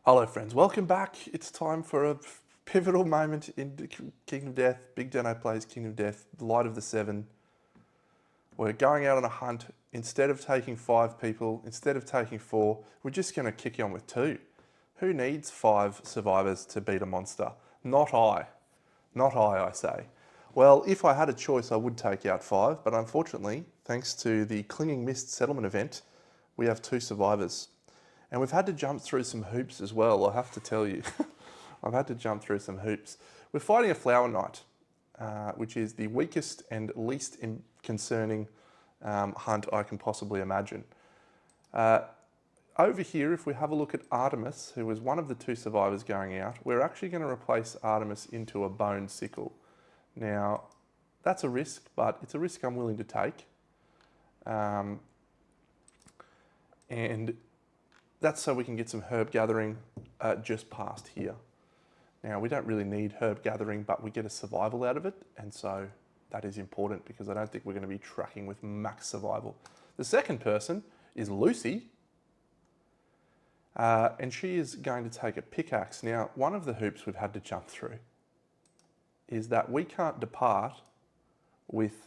Hello friends, welcome back. It's time for a pivotal moment in Kingdom of Death. BigDenoPlays Kingdom of Death, Light of the Seven. We're going out on a hunt. Instead of taking 5 people, instead of taking 4, we're just going to kick you on with 2. Who needs 5 survivors to beat a monster? Not I. Not I say. Well, if I had a choice, I would take out 5, but unfortunately, thanks to the Clinging Mist settlement event, we have 2 survivors. And we've had to jump through some hoops as well, I have to tell you. I've had to jump through some hoops. We're fighting a Flower Knight, which is the weakest and least concerning hunt I can possibly imagine. Over here, if we have a look at Artemis, who was one of the 2 survivors going out, we're actually going to replace Artemis into a bone sickle. Now, that's a risk, but it's a risk I'm willing to take. And that's so we can get some herb gathering just past here. Now, we don't really need herb gathering, but we get a survival out of it, and so that is important because I don't think we're going to be tracking with max survival. The second person is Lucy, and she is going to take a pickaxe. Now, one of the hoops we've had to jump through is that we can't depart with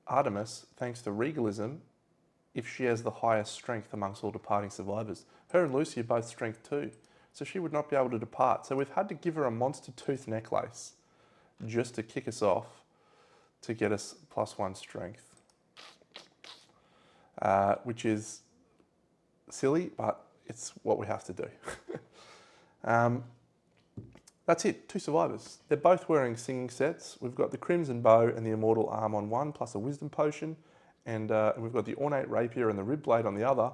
Artemis, thanks to regalism, if she has the highest strength amongst all departing survivors. Her and Lucy are both strength 2, so she would not be able to depart. So we've had to give her a monster tooth necklace just to kick us off to get us +1 strength, which is silly, but it's what we have to do. That's it, 2 survivors. They're both wearing singing sets. We've got the Crimson Bow and the Immortal Arm on one, plus a Wisdom Potion. And we've got the Ornate Rapier and the Rib Blade on the other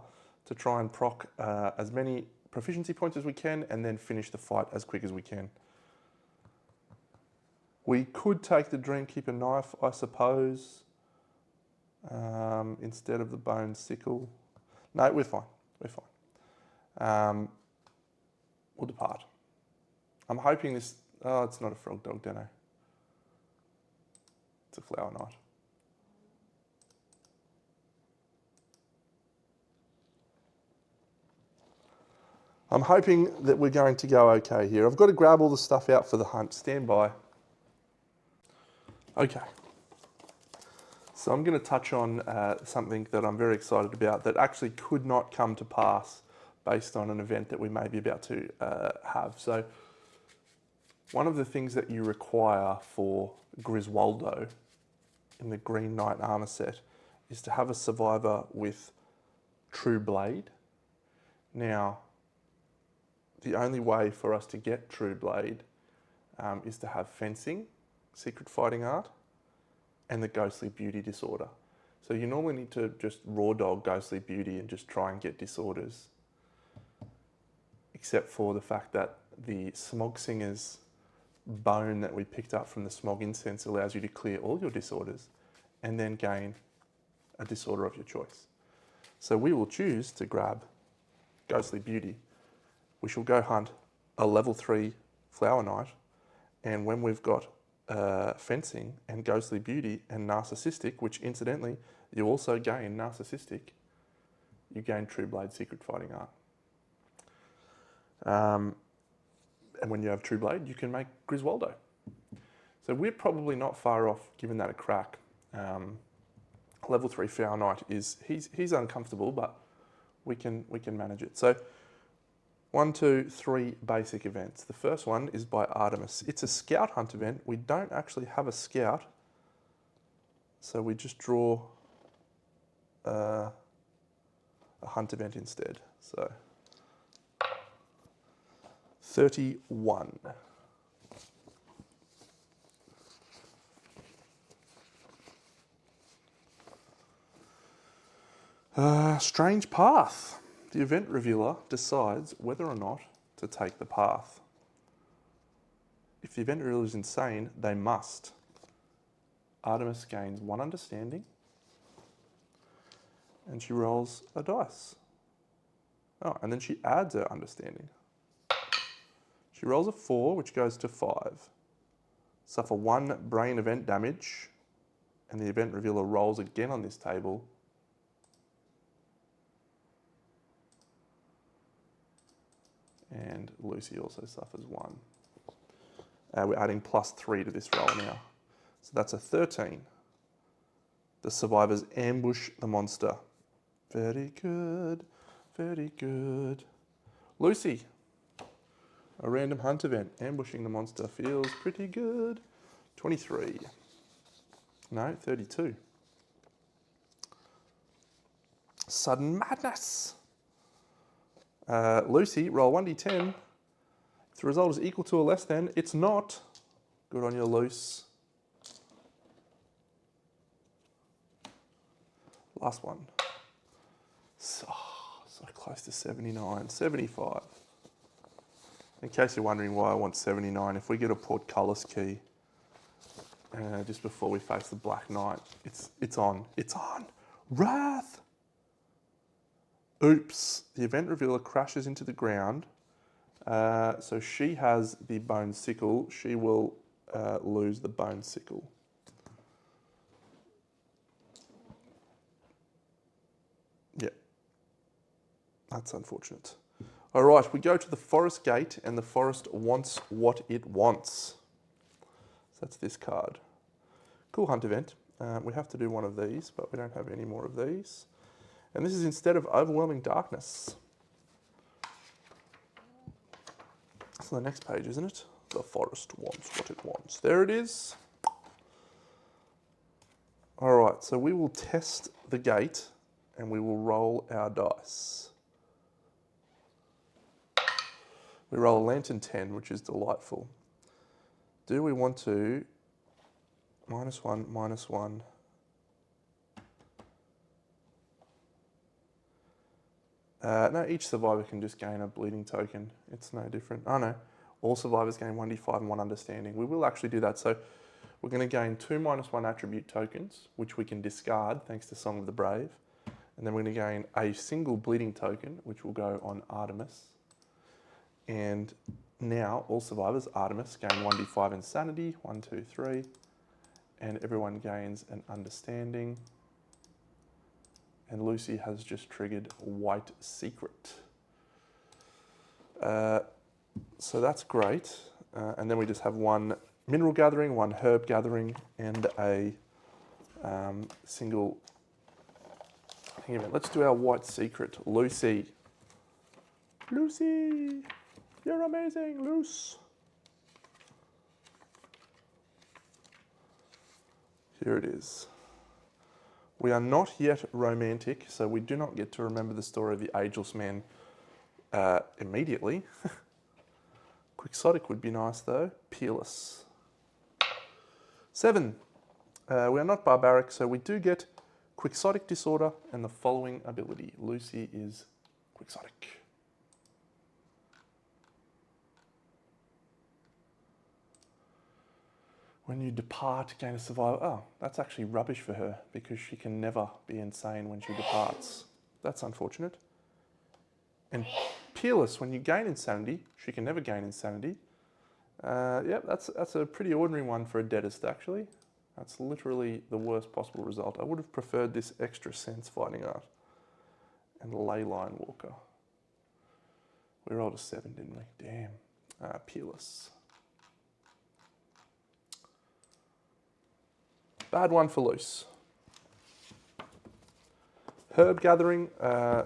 to try and proc as many proficiency points as we can and then finish the fight as quick as we can. We could take the Dreamkeeper knife, I suppose, instead of the bone sickle. No, we're fine. We're fine. We'll depart. I'm hoping this... Oh, it's not a frog dog, Deno. It's a Flower Knight. I'm hoping that we're going to go okay here. I've got to grab all the stuff out for the hunt. Stand by. Okay. So I'm going to touch on something that I'm very excited about that actually could not come to pass based on an event that we may be about to have. So one of the things that you require for Griswoldo in the Green Knight armor set is to have a survivor with True Blade. Now, the only way for us to get True Blade is to have Fencing, Secret Fighting Art, and the Ghostly Beauty disorder. So you normally need to just raw dog Ghostly Beauty and just try and get disorders, except for the fact that the Smog Singer's bone that we picked up from the Smog Incense allows you to clear all your disorders and then gain a disorder of your choice. So we will choose to grab Ghostly Beauty. We shall go hunt a level 3 Flower Knight, and when we've got Fencing and Ghostly Beauty and Narcissistic, which incidentally you also gain Narcissistic, you gain True Blade Secret Fighting Art. And when you have True Blade, you can make Griswoldo. So we're probably not far off giving that a crack. Level 3 Flower Knight he's uncomfortable, but we can manage it. So 1, 2, 3 basic events. The first one is by Artemis. It's a scout hunt event. We don't actually have a scout, so we just draw a hunt event instead. So 31. Strange Path. The event revealer decides whether or not to take the path. If the event revealer is insane, they must. Artemis gains 1 understanding, and she rolls a dice. Oh, and then she adds her understanding. She rolls a 4, which goes to 5. Suffer 1 brain event damage, and the event revealer rolls again on this table. And Lucy also suffers 1. We're adding +3 to this roll now. So that's a 13. The survivors ambush the monster. Very good, very good. Lucy, a random hunt event. Ambushing the monster feels pretty good. 23. No, 32. Sudden madness. Lucy, roll 1d10. If the result is equal to or less than, it's not. Good on you, Luce. Last one. So close to 79. 75. In case you're wondering why I want 79, if we get a portcullis key just before we face the Black Knight, it's on. It's on. Wrath! Oops. The event revealer crashes into the ground. So she has the bone sickle. She will lose the bone sickle. Yeah. That's unfortunate. All right, we go to the forest gate, and the forest wants what it wants. So that's this card. Cool hunt event. We have to do one of these, but we don't have any more of these. And this is instead of overwhelming darkness. It's on the next page, isn't it? The forest wants what it wants. There it is. All right, so we will test the gate, and we will roll our dice. We roll a lantern 10, which is delightful. Do we want to -1, -1? No, each survivor can just gain a bleeding token. It's no different. Oh no, all survivors gain 1d5 and 1 understanding. We will actually do that. So we're going to gain 2 -1 attribute tokens, which we can discard thanks to Song of the Brave. And then we're going to gain a single bleeding token, which will go on Artemis. And now all survivors, Artemis, gain 1d5 insanity, 1, 2, 3. And everyone gains an understanding. And Lucy has just triggered White Secret. So that's great. And then we just have 1 mineral gathering, 1 herb gathering, and a single... Hang on a minute, let's do our White Secret. Lucy. Lucy, you're amazing, Luce. Here it is. We are not yet romantic, so we do not get to remember the story of the ageless man immediately. Quixotic would be nice though. Peerless. 7. We are not barbaric, so we do get Quixotic disorder and the following ability. Lucy is Quixotic. When you depart, gain a survivor. Oh, that's actually rubbish for her because she can never be insane when she departs. That's unfortunate. And Peerless, when you gain insanity, she can never gain insanity. Yep, that's a pretty ordinary one for a deadest, actually. That's literally the worst possible result. I would have preferred this extra sense fighting art. And Leyline Walker. We rolled a 7, didn't we? Damn. Peerless. Bad one for Luce. Herb gathering,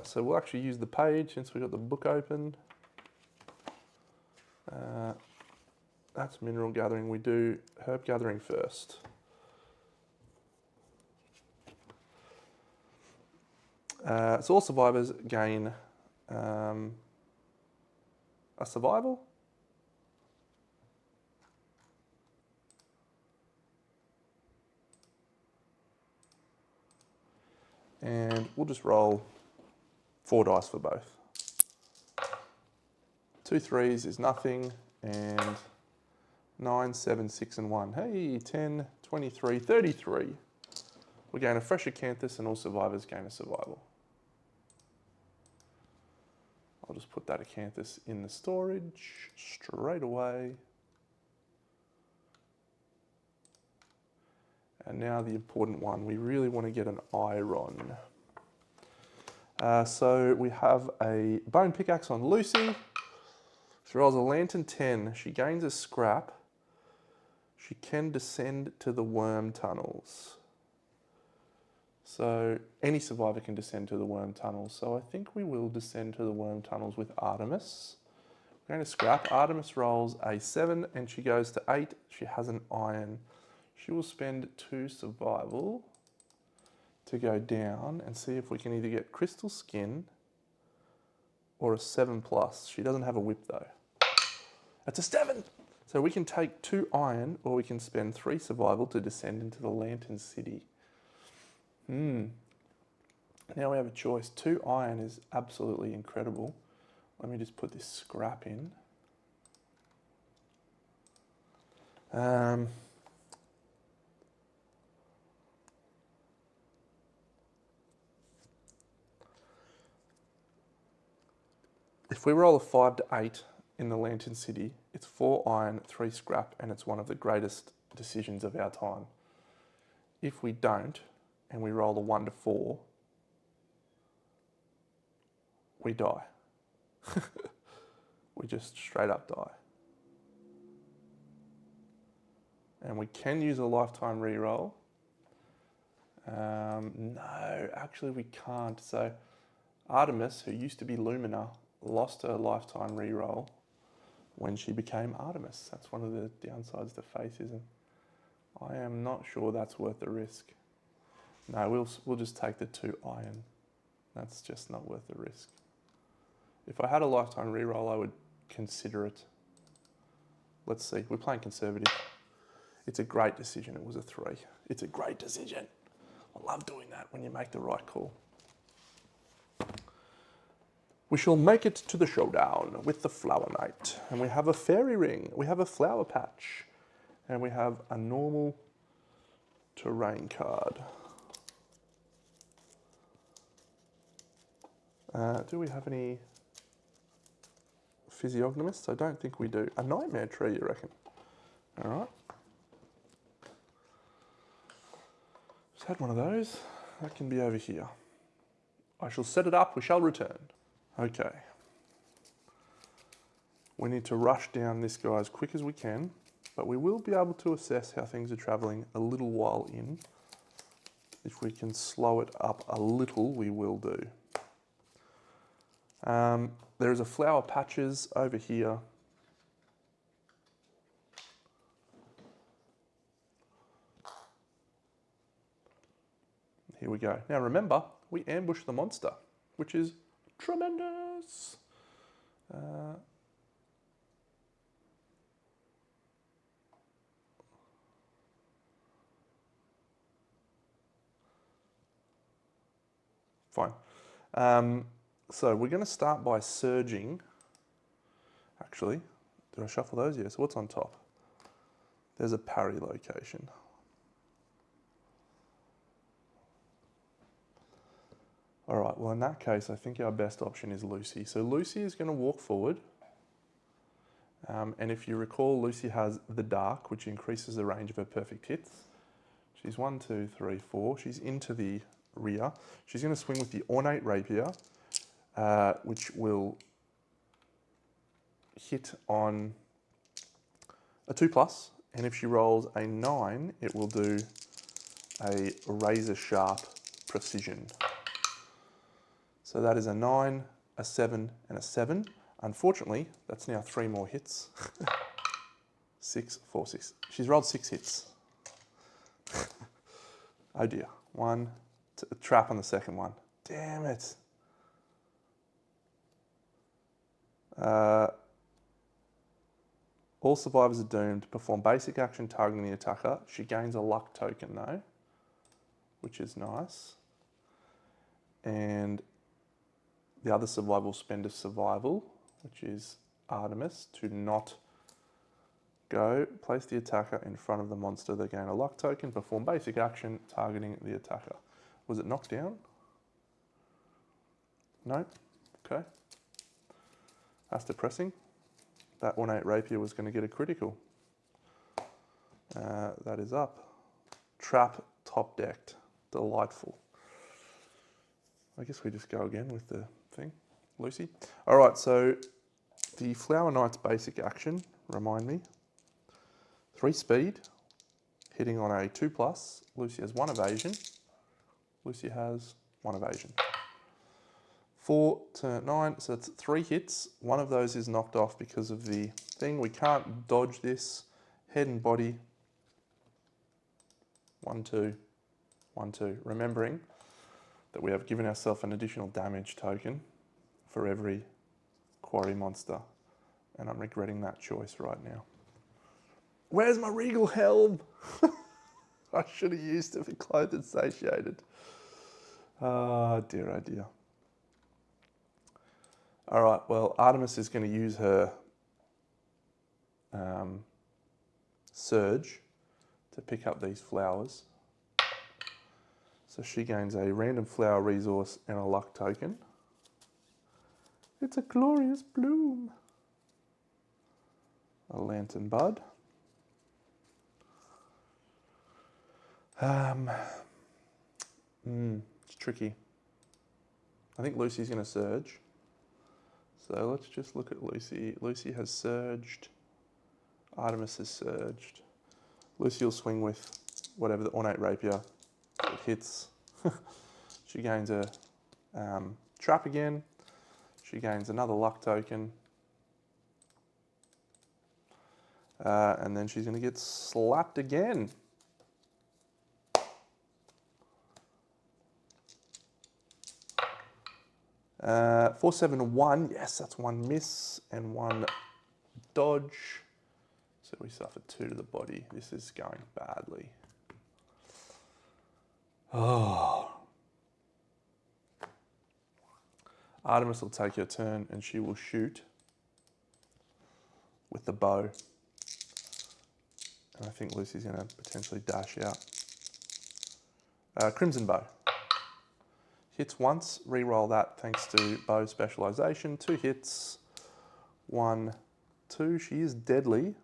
so we'll actually use the page since we've got the book open. That's mineral gathering. We do herb gathering first. So all survivors gain a survival. And we'll just roll 4 dice for both. 2 3s is nothing, and 9, 7, 6, and 1. Hey, 10, 23, 33. We gain a fresh acanthus, and all survivors gain a survival. I'll just put that acanthus in the storage straight away. And now the important one, we really want to get an iron. So we have a bone pickaxe on Lucy. She rolls a lantern 10. She gains a scrap. She can descend to the worm tunnels. So any survivor can descend to the worm tunnels. So I think we will descend to the worm tunnels with Artemis. We're going to scrap. Artemis rolls a 7 and she goes to 8. She has an iron. She will spend 2 survival to go down and see if we can either get crystal skin or a 7+. She doesn't have a whip though. That's a 7! So we can take 2 iron or we can spend 3 survival to descend into the Lantern City. Now we have a choice. 2 iron is absolutely incredible. Let me just put this scrap in. If we roll a 5 to 8 in the Lantern City, it's 4 iron, 3 scrap, and it's one of the greatest decisions of our time. If we don't, and we roll a 1 to 4, we die. We just straight up die. And we can use a lifetime reroll. No, actually we can't. So Artemis, who used to be Lumina, lost her lifetime reroll when she became Artemis. That's one of the downsides to Faceism. I am not sure that's worth the risk. No, we'll just take the 2 iron. That's just not worth the risk. If I had a lifetime reroll, I would consider it. Let's see, we're playing conservative. It's a great decision, it was a 3. It's a great decision. I love doing that when you make the right call. We shall make it to the showdown with the Flower Knight. And we have a fairy ring, we have a flower patch, and we have a normal terrain card. Do we have any physiognomists? I don't think we do. A nightmare tree, you reckon? All right. Just had one of those. That can be over here. I shall set it up. We shall return. Okay. We need to rush down this guy as quick as we can, but we will be able to assess how things are traveling a little while in. If we can slow it up a little, we will do. There is a flower patches over here. Here we go. Now remember, we ambush the monster, which is tremendous. Fine. So we're going to start by surging. Actually, did I shuffle those? Yeah, so what's on top? There's a parry location. All right, well in that case, I think our best option is Lucy. So Lucy is going to walk forward. And if you recall, Lucy has the dark, which increases the range of her perfect hits. She's 1, 2, 3, 4. She's into the rear. She's going to swing with the ornate rapier, which will hit on a 2+. And if she rolls a 9, it will do a razor sharp precision. So that is a 9, a 7, and a 7. Unfortunately, that's now 3 more hits. 6, 4, 6. She's rolled 6 hits. Oh dear. 1, a trap on the second one. Damn it. All survivors are doomed. Perform basic action targeting the attacker. She gains a luck token though, which is nice. And the other survivor will spend a survival, which is Artemis, to not go. Place the attacker in front of the monster. They gain a luck token. Perform basic action targeting the attacker. Was it knocked down? No? Okay. That's depressing. That ornate rapier was going to get a critical. That is up. Trap top decked. Delightful. I guess we just go again with the thing. Lucy. All right, so The Flower Knight's basic action, remind me. 3 speed, hitting on a 2+. Lucy has 1 evasion. Lucy has 1 evasion. 4 to 9, so that's 3 hits. 1 of those is knocked off because of the thing. We can't dodge this. Head and body. 1, 2, 1, 2. Remembering that we have given ourselves an additional damage token for every quarry monster. And I'm regretting that choice right now. Where's my regal helm? I should have used it for Clothed and Satiated. Oh dear, oh dear. All right, well, Artemis is going to use her Surge to pick up these flowers. So she gains a random flower resource and a luck token. It's a glorious bloom. A lantern bud. It's tricky. I think Lucy's going to surge. So let's just look at Lucy. Lucy has surged. Artemis has surged. Lucy will swing with whatever the Ornate Rapier. It hits. She gains a trap again. She gains another luck token. And then she's going to get slapped again. Uh, 4, 7, 1. Yes, that's 1 miss and 1 dodge. So we suffer 2 to the body. This is going badly. Oh. Artemis will take her turn and she will shoot with the bow. And I think Lucy's going to potentially dash out. Crimson Bow. Hits once, re-roll that thanks to bow specialization. 2 hits, 1, 2. She is deadly.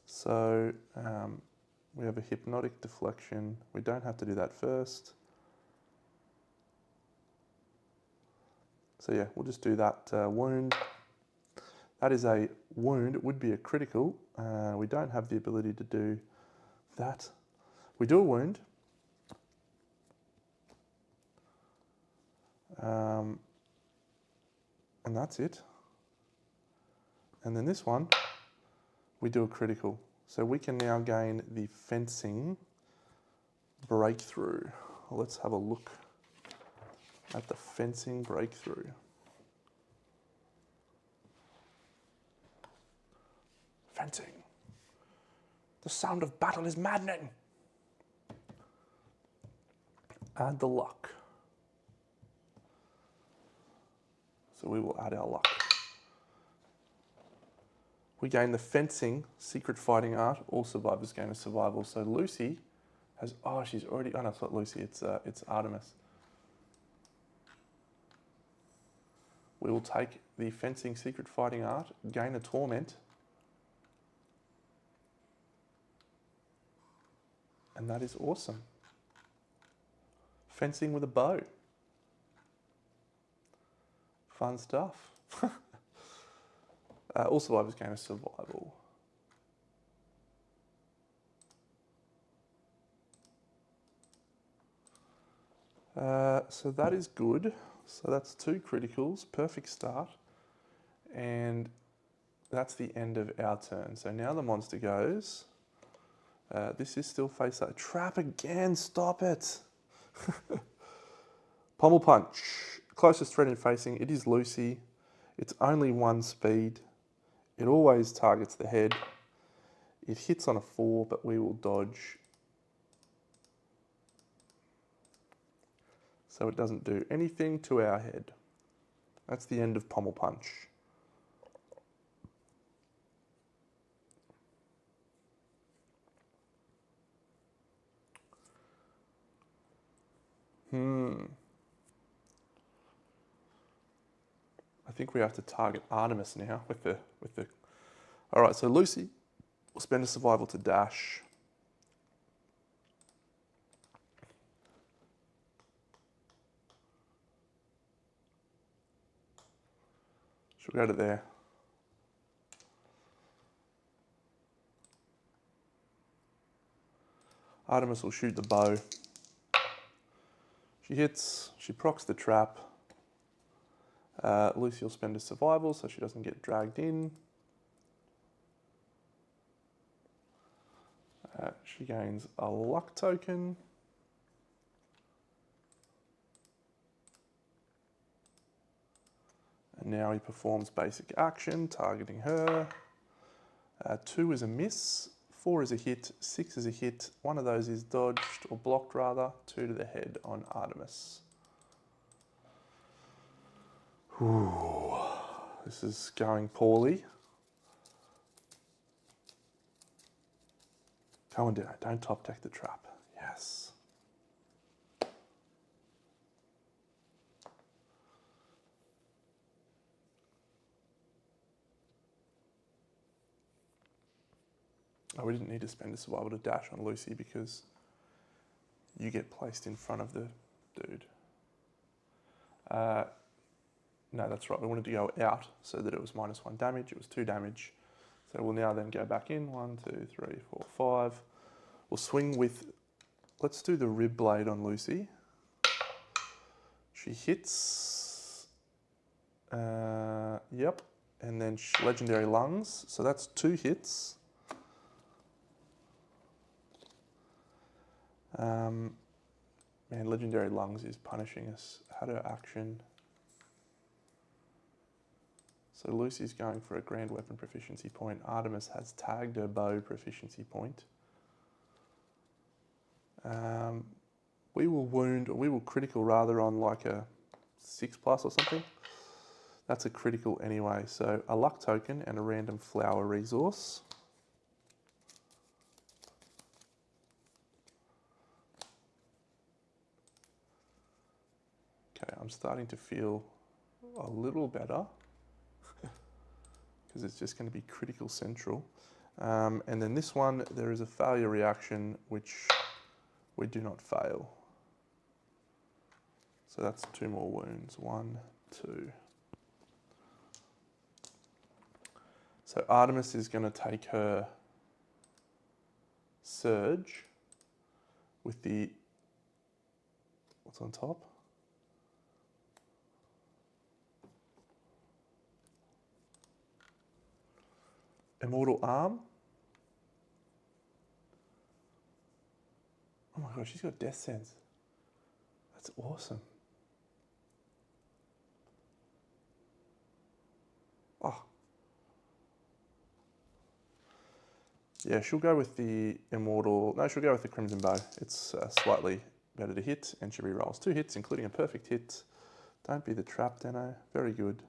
So we have a hypnotic deflection. We don't have to do that first. So yeah, we'll just do that wound. That is a wound. It would be a critical. We don't have the ability to do that. We do a wound. And that's it. And then this one, we do a critical. So we can now gain the fencing breakthrough. Let's have a look at the fencing breakthrough. Fencing. The sound of battle is maddening. Add the luck. So we will add our luck. We gain the fencing, secret fighting art. All survivors gain a survival. So Lucy has, oh, she's already, oh no, it's not Lucy, it's Artemis. We will take the fencing, secret fighting art, gain a torment. And that is awesome. Fencing with a bow. Fun stuff. All survivors gain a survival. So that is good. So that's 2 criticals, perfect start. And that's the end of our turn. So now the monster goes. This is still face up. Trap again, stop it. Pommel punch. Closest threat in facing, it is Lucy. It's only 1 speed. It always targets the head. It hits on a 4, but we will dodge. So it doesn't do anything to our head. That's the end of Pommel Punch. I think we have to target Artemis now with the. All right, so Lucy will spend a survival to dash. She'll go to there. Artemis will shoot the bow. She hits, she procs the trap. Lucy will spend a survival so she doesn't get dragged in. She gains a luck token. And now he performs basic action, targeting her. 2 is a miss, 4 is a hit, 6 is a hit. One of those is dodged, or blocked rather. 2 to the head on Artemis. Ooh, this is going poorly. Go on, Dino, don't top deck the trap. Yes. Oh, we didn't need to spend a survival to dash on Lucy because you get placed in front of the dude. No, that's right. We wanted to go out so that it was -1 damage. It was 2 damage. So we'll now then go back in. 1, 2, 3, 4, 5. We'll swing with, let's do the rib blade on Lucy. She hits, yep. And then legendary lungs. So that's 2 hits. Man, legendary lungs is punishing us. Had her action. So Lucy's going for a grand weapon proficiency point. Artemis has tagged her bow proficiency point. We will wound, or we will critical rather on like a 6+ or something. That's a critical anyway. So a luck token and a random flower resource. Okay, I'm starting to feel a little better. Because it's just going to be critical central. And then this one, there is a failure reaction, which we do not fail. So that's 2 more wounds. 1, 2. So Artemis is going to take her surge with the, what's on top? Immortal Arm. Oh my god, she's got Death Sense. That's awesome. Oh. Yeah, she'll go with the Immortal... No, she'll go with the Crimson Bow. It's slightly better to hit, and she re-rolls 2 hits, including a perfect hit. Don't be the trap, Deno. Very good.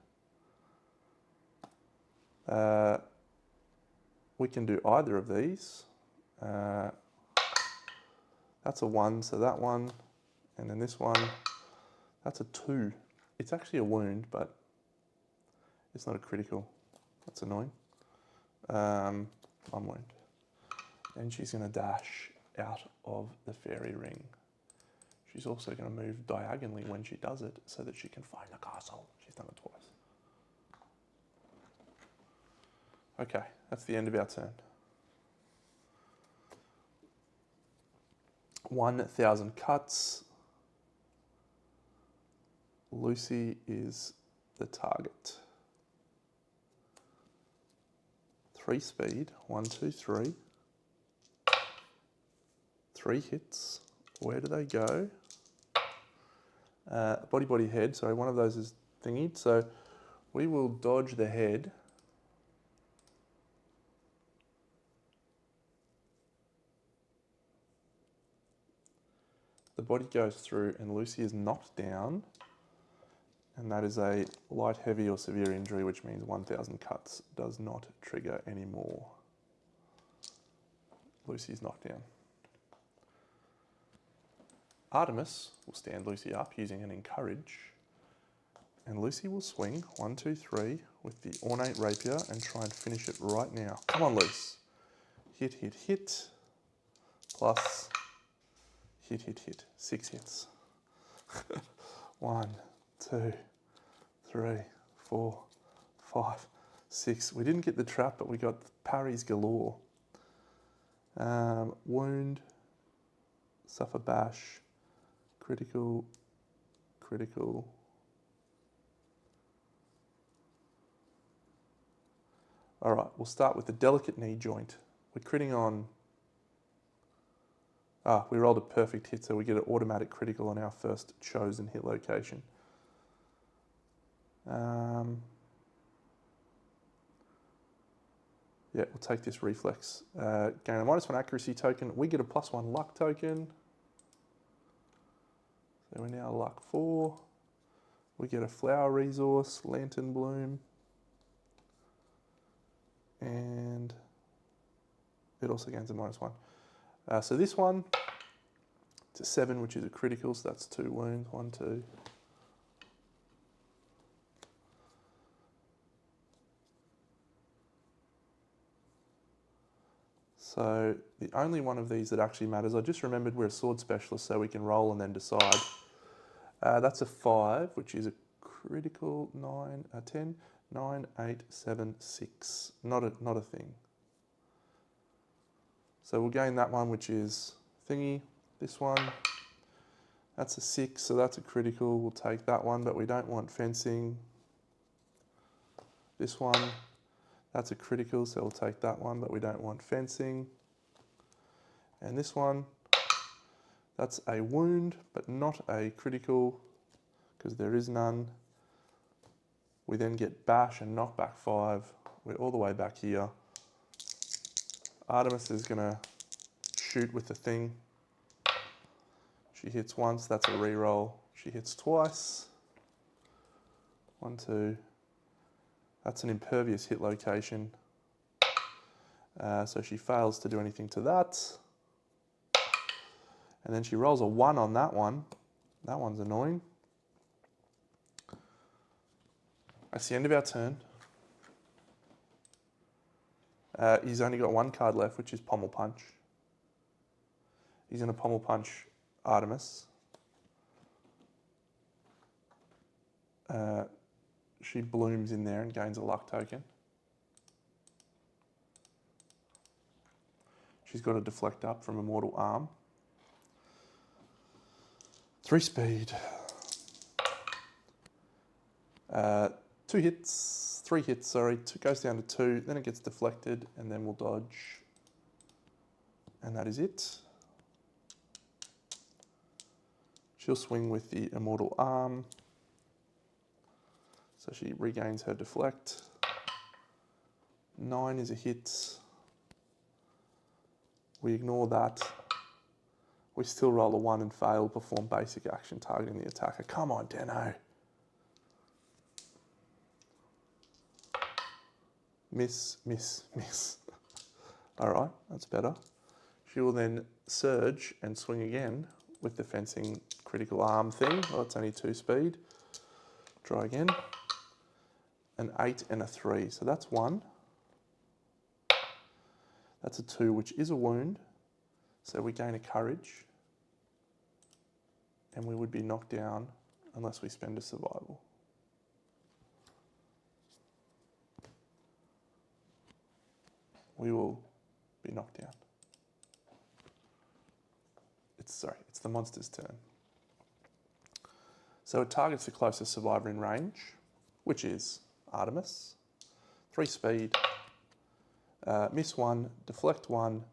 We can do either of these. That's a 1, so that one, and then this one, that's a 2. It's actually a wound, but it's not a critical. That's annoying. 1 wound. And she's going to dash out of the fairy ring. She's also going to move diagonally when she does it so that she can find the castle. She's done it twice. Okay, that's the end of our turn. 1,000 cuts. Lucy is the target. 3 speed. 1, 2, 3. 3 hits. Where do they go? Body, head. Sorry, one of those is thingied. So we will dodge the head. The body goes through and Lucy is knocked down. And that is a light, heavy or severe injury, which means 1,000 cuts does not trigger anymore. Lucy's knocked down. Artemis will stand Lucy up using an encourage. And Lucy will swing 1, 2, 3 with the ornate rapier and try and finish it right now. Come on, Luce. Hit, hit, hit. Plus hit, hit, hit. 6 hits. 1, 2, 3, 4, 5, 6. We didn't get the trap, but we got parries galore. Wound, suffer bash, critical, critical. All right, we'll start with the delicate knee joint. We're critting on, we rolled a perfect hit, so we get an automatic critical on our first chosen hit location. Yeah, we'll take this reflex. Gain a -1 accuracy token. We get a +1 luck token. So we're now luck 4. We get a flower resource, lantern bloom. And it also gains a -1. So this one, it's a 7, which is a critical, so that's 2 wounds. 1, 2. So the only one of these that actually matters, I just remembered we're a sword specialist, so we can roll and then decide. That's a 5, which is a critical 9, 10, 9, 8, 7, 6. Not a thing. So we'll gain that one, which is thingy. This one, that's a 6, so that's a critical. We'll take that one, but we don't want fencing. This one, that's a critical, so we'll take that one, but we don't want fencing. And this one, that's a wound, but not a critical, because there is none. We then get bash and knockback 5. We're all the way back here. Artemis is gonna shoot with the thing. She hits once, that's a reroll. She hits twice. 1, 2. That's an impervious hit location. So she fails to do anything to that. And then she rolls a 1 on that one. That one's annoying. That's the end of our turn. He's only got 1 card left, which is Pommel Punch. He's going to Pommel Punch Artemis. She blooms in there and gains a luck token. She's got a deflect up from Immortal Arm. 3 speed. 2 hits, 3 hits, sorry. 2 goes down to 2, then it gets deflected, and then we'll dodge. And that is it. She'll swing with the Immortal Arm. So she regains her deflect. 9 is a hit. We ignore that. We still roll a 1 and fail, perform basic action targeting the attacker. Come on, Deno. Miss, miss, miss. All right, that's better. She will then surge and swing again with the fencing critical arm thing. Well, it's only 2 speed. Try again. An 8 and a 3, so that's 1. That's a 2, which is a wound. So we gain a courage. And we would be knocked down unless we spend a survival. We will be knocked down. It's the monster's turn. So it targets the closest survivor in range, which is Artemis. 3 speed, miss 1, deflect 1,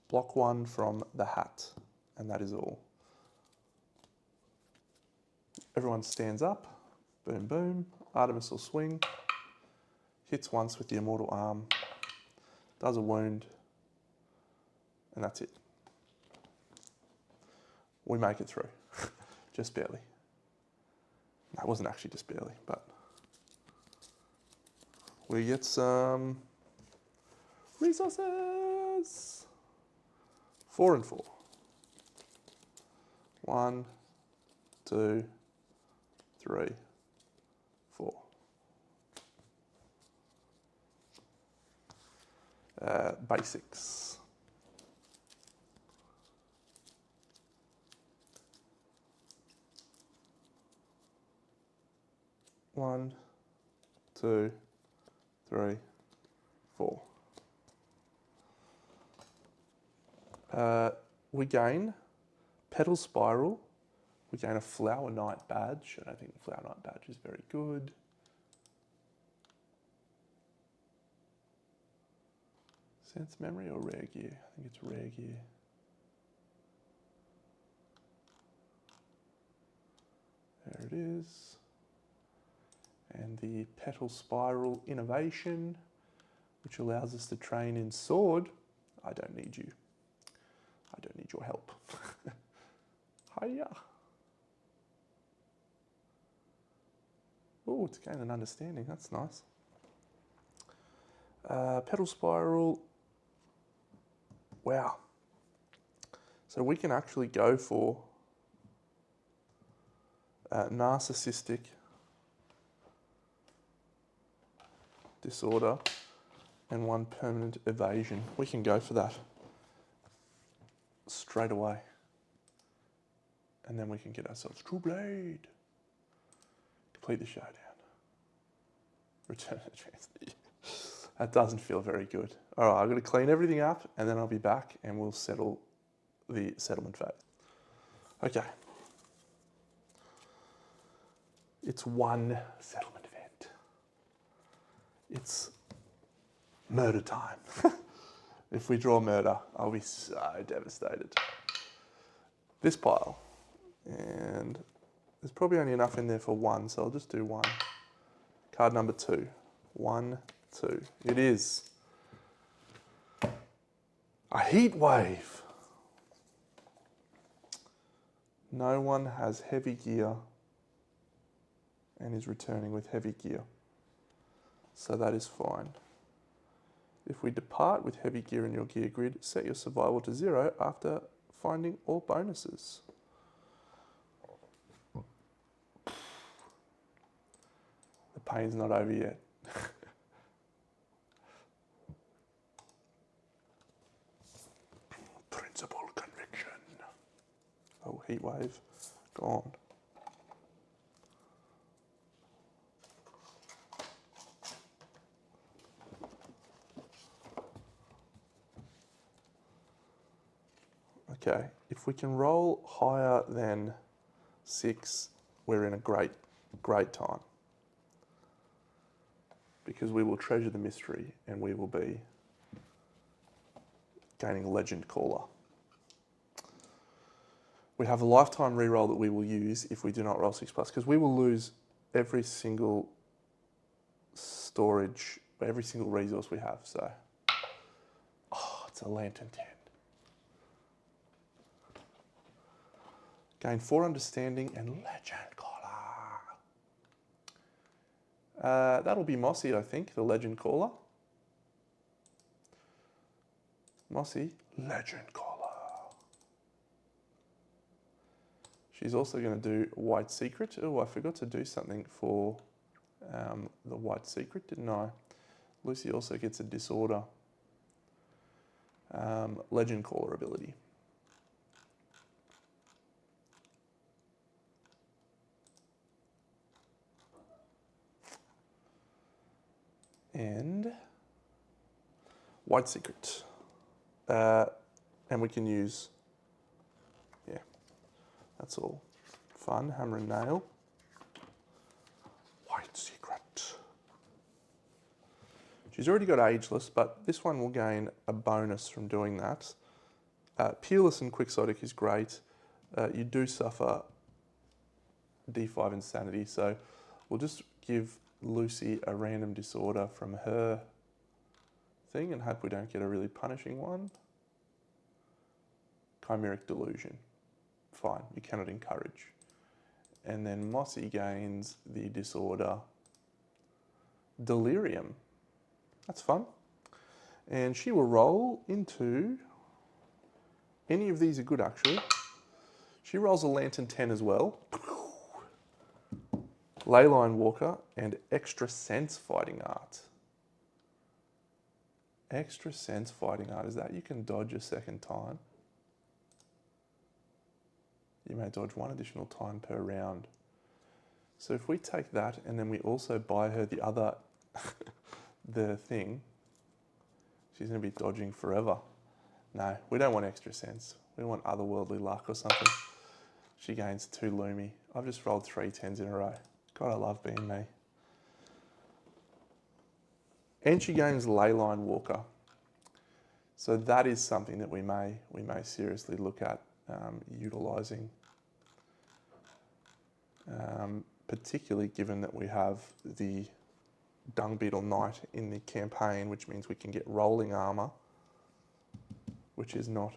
block 1 from the hat, and that is all. Everyone stands up, boom, boom. Artemis will swing, hits once with the Immortal Arm, does a wound, and that's it. We make it through, just barely. That wasn't actually just barely, but we get some resources. 4 and 4. 1, 2, 3, 4. Basics. One, 2, 3, 4. We gain Petal Spiral. We gain a Flower Knight badge. I don't think the Flower Knight badge is very good. Sense Memory or Rare Gear? I think it's Rare Gear. There it is. And the Petal Spiral Innovation, which allows us to train in Sword. I don't need you. I don't need your help. Hiya. Oh, it's gained an understanding. That's nice. Petal Spiral. Wow. So we can actually go for narcissistic disorder and 1 permanent evasion. We can go for that straight away. And then we can get ourselves True Blade. Complete the showdown. Return to the chance. That doesn't feel very good. All right, I've got to clean everything up and then I'll be back and we'll settle the settlement phase. Okay. It's one settlement event. It's murder time. If we draw murder, I'll be so devastated. This pile, and there's probably only enough in there for 1, so I'll just do 1. Card number 2. 1, 2. It is a heat wave. No one has heavy gear and is returning with heavy gear. So that is fine. If we depart with heavy gear in your gear grid, set your survival to 0 after finding all bonuses. The pain's not over yet. Principal conviction. Oh, heat wave, gone. Okay, if we can roll higher than 6, we're in a great time. Because we will treasure the mystery and we will be gaining Legend Caller. We have a lifetime reroll that we will use if we do not roll 6+, because we will lose every single storage, every single resource we have. So, oh, it's a Lantern 10. Gain 4 understanding and Legend Caller. That'll be Mossy, I think, the Legend Caller. Mossy, Legend Caller. She's also going to do White Secret. Oh, I forgot to do something for the White Secret, didn't I? Lucy also gets a Disorder. Legend Caller ability. And White Secret. And we can use, yeah, that's all. Fun, Hammer and Nail. White Secret. She's already got Ageless, but this one will gain a bonus from doing that. Peerless and Quixotic is great. You do suffer D5 Insanity, so we'll just give Lucy a random disorder from her thing and hope we don't get a really punishing one. Chimeric Delusion. Fine, you cannot encourage. And then Mossy gains the disorder Delirium. That's fun. And she will roll into, any of these are good actually. She rolls a Lantern 10 as well. Leyline Walker and Extra Sense Fighting Art. Extra Sense Fighting Art, is that you can dodge a second time? You may dodge 1 additional time per round. So if we take that and then we also buy her the other the thing, she's going to be dodging forever. No, we don't want extra sense. We want otherworldly luck or something. She gains 2 Lumi. I've just rolled 3 10s in a row. God, I love being me. And she gains Leyline Walker. So that is something that we may seriously look at utilising, particularly given that we have the Dung Beetle Knight in the campaign, which means we can get rolling armour, which is not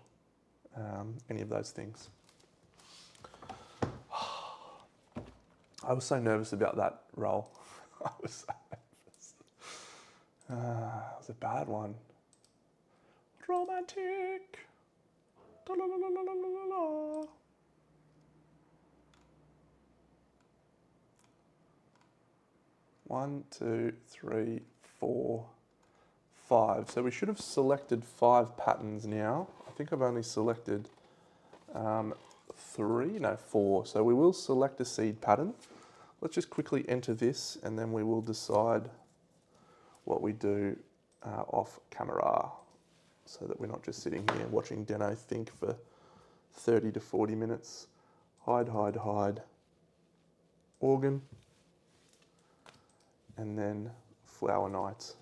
any of those things. I was so nervous about that roll. I was so nervous. It was a bad one. Romantic. Da la la la la la la. One, 2, 3, 4, 5. So we should have selected 5 patterns now. I think I've only selected 4. So we will select a seed pattern. Let's just quickly enter this and then we will decide what we do off camera, so that we're not just sitting here watching Deno think for 30 to 40 minutes. Hide, hide, hide. Organ. And then Flower Knight.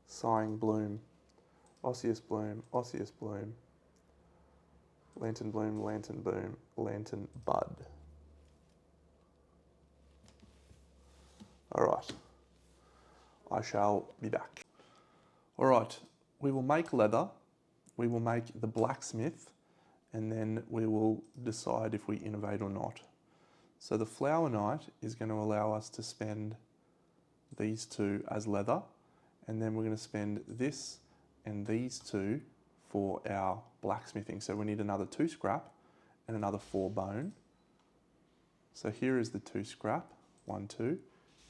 Sighing Bloom. Osseous Bloom, Osseous Bloom. Lantern Bloom, Lantern Bloom, Lantern Bud. All right. I shall be back. All right, we will make leather, we will make the blacksmith, and then we will decide if we innovate or not. So the Flower Knight is going to allow us to spend these 2 as leather, and then we're going to spend this and these 2 for our blacksmithing. So we need another 2 scrap and another 4 bone. So here is the 2 scrap, 1, 2.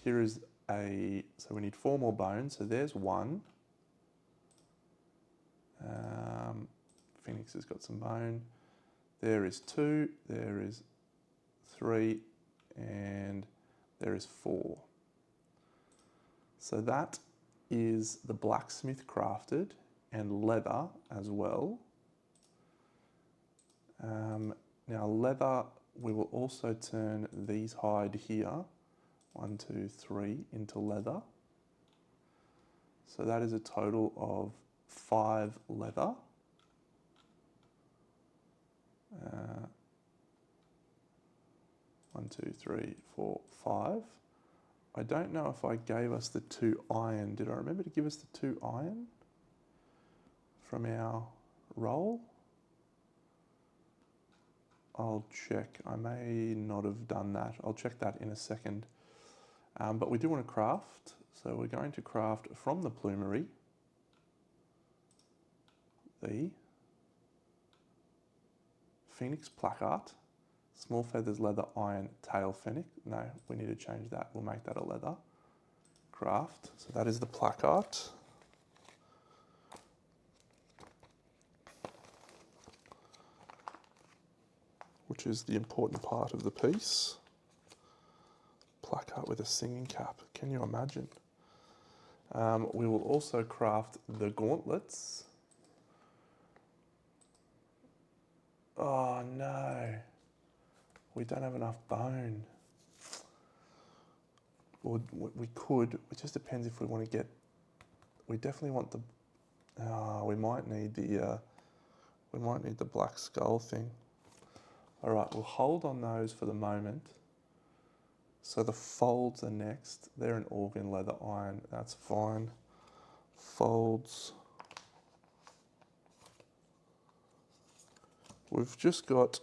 Here is so we need 4 more bones, so there's 1. Phoenix has got some bone. There is 2, there is 3, and there is 4. So that is the blacksmith crafted, and leather as well. Now leather, we will also turn these hide here, 1, 2, 3, into leather. So that is a total of 5 leather. 1, 2, 3, 4, 5. I don't know if I gave us the 2 iron. Did I remember to give us the 2 iron from our roll? I'll check. I may not have done that. I'll check that in a second. But we do want to craft. So we're going to craft from the plumery the Phoenix placard, small feathers, leather, iron, tail fennec. No, we need to change that. We'll make that a leather craft. So that is the placard. Which is the important part of the piece. Placard with a singing cap. Can you imagine? We will also craft the gauntlets. Oh no, we don't have enough bone. Or we could, it just depends if we want to get, we definitely want the, we might need the black skull thing. All right, we'll hold on those for the moment. So the folds are next. They're an organ, leather, iron, that's fine. Folds. We've just got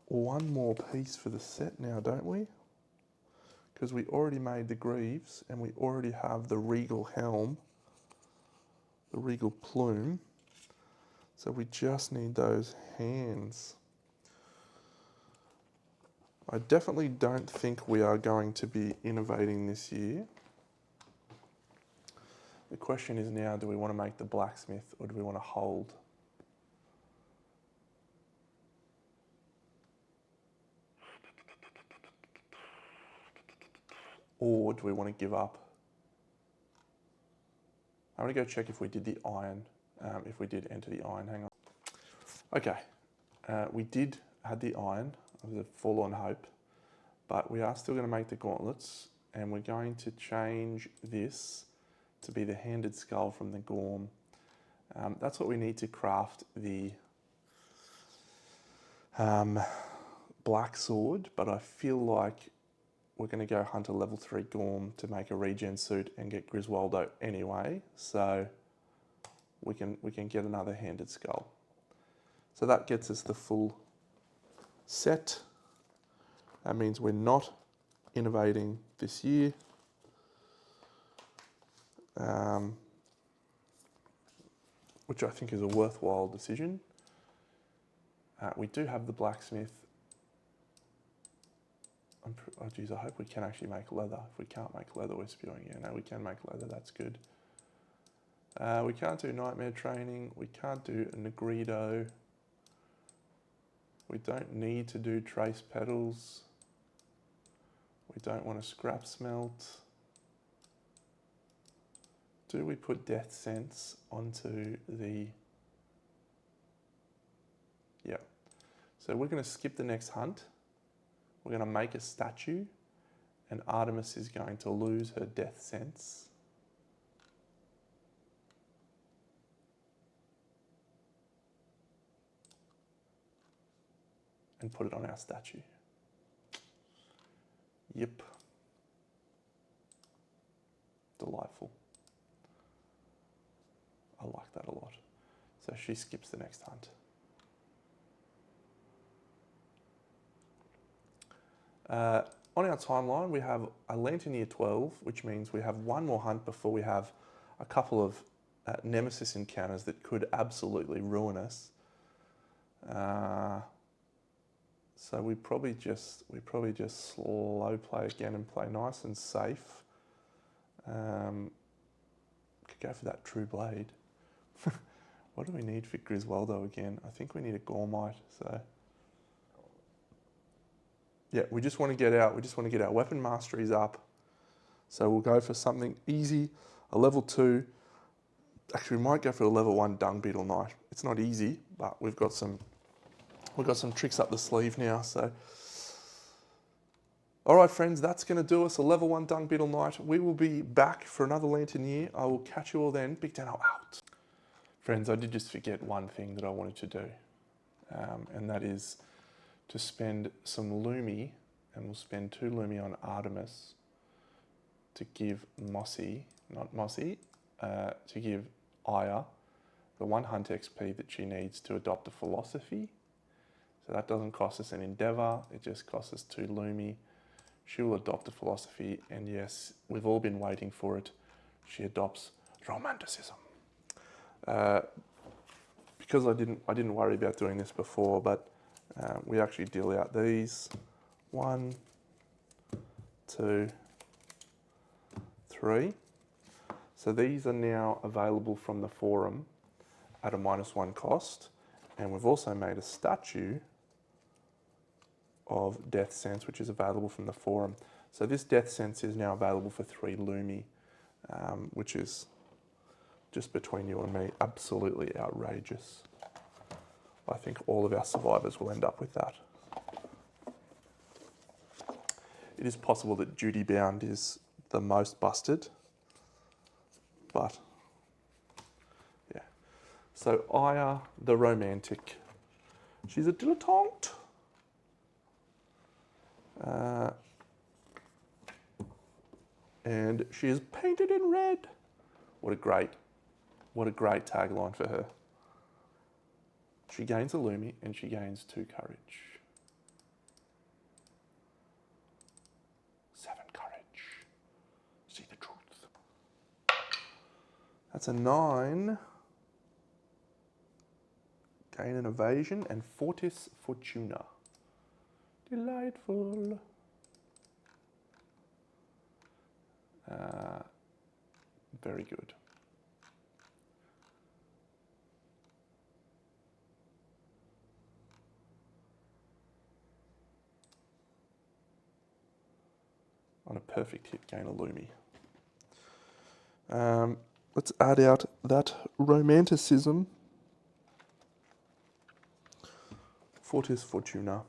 1 more piece for the set now, don't we? Because we already made the greaves and we already have the regal helm, the regal plume. So we just need those hands. I definitely don't think we are going to be innovating this year. The question is now, do we want to make the blacksmith or do we want to hold? Or do we want to give up I'm going to go check if we did the iron, if we did enter the iron. Hang on. Okay, we had the iron. It was a forlorn hope, but we are still going to make the gauntlets, and we're going to change this to be the handed skull from the Gorm. That's what we need to craft the black sword, but I feel like we're going to go hunt a level 3 Gorm to make a regen suit and get Griswoldo anyway, so we can get another handed skull. So that gets us the full set. That means we're not innovating this year. Which I think is a worthwhile decision. We do have the blacksmith. Oh geez, I hope we can actually make leather. If we can't make leather, we're spewing. Yeah, no, we can make leather, that's good. We can't do nightmare training. We can't do Negredo. We don't need to do trace petals. We don't want to scrap smelt. Do we put death sense onto the... Yeah. So we're going to skip the next hunt. We're going to make a statue, and Artemis is going to lose her death sense. And put it on our statue. Yep. Delightful. I like that a lot. So she skips the next hunt. On our timeline, we have a Lantern Year 12, which means we have one more hunt before we have a couple of Nemesis encounters that could absolutely ruin us. So we probably just slow play again and play nice and safe. Could go for that True Blade. What do we need for Griswoldo again? I think we need a Gormite. So yeah, we just want to get our weapon masteries up. So we'll go for something easy, a level 2. Actually, we might go for a level 1 Dung Beetle Knight. It's not easy, but we've got some tricks up the sleeve now. So, all right, friends, that's going to do us. A level 1 Dung Beetle Knight. We will be back for another Lantern Year. I will catch you all then. Big Deno out. Friends, I did just forget one thing that I wanted to do, and that is to spend some Lumi, and we'll spend 2 Lumi on Artemis to give Mossy, to give Aya the 1 hunt XP that she needs to adopt a philosophy. So that doesn't cost us an endeavour, it just costs us 2 Lumi. She will adopt a philosophy, and yes, we've all been waiting for it. She adopts romanticism. Because I didn't worry about doing this before, but we actually deal out these 1, 2, 3. So these are now available from the forum at a -1 cost, and we've also made a statue of Death Sense, which is available from the forum. So this Death Sense is now available for 3 Lumi, which is, just between you and me, absolutely outrageous. I think all of our survivors will end up with that. It is possible that Duty Bound is the most busted, but yeah. So Aya, the romantic, she's a dilettante. And she is painted in red. What a great tagline for her. She gains a Lumi and she gains 2 courage. 7 courage. See the truth. That's a 9. Gain an evasion and Fortis Fortuna. Delightful. Very good. On a perfect hit, gain a Lumi. let's add out that romanticism. Fortis Fortuna.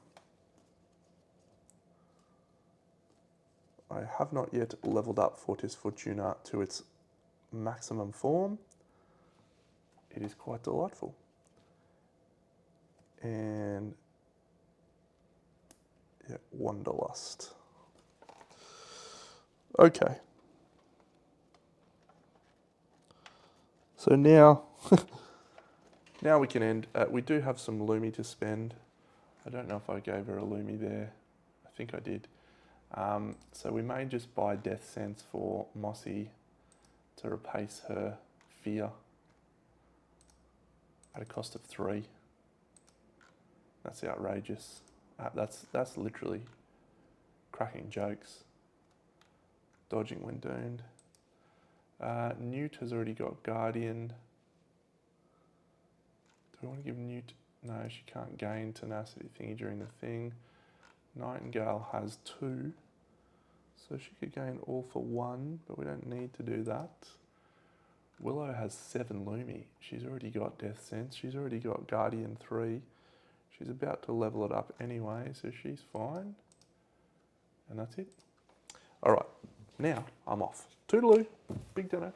I have not yet leveled up Fortis Fortuna to its maximum form. It is quite delightful. And yeah, Wanderlust. Okay. So now, now we can end. We do have some Lumi to spend. I don't know if I gave her a Lumi there. I think I did. So we may just buy Death Sense for Mossy to replace her fear at a cost of 3. That's outrageous. That's literally cracking jokes. Dodging when doomed. Newt has already got Guardian. Do I want to give Newt? No, she can't gain tenacity thingy during the thing. Nightingale has 2. So she could gain all for 1, but we don't need to do that. Willow has 7 Lumi. She's already got Death Sense. She's already got Guardian 3. She's about to level it up anyway, so she's fine. And that's it. All right, now I'm off. Toodaloo. Big dinner.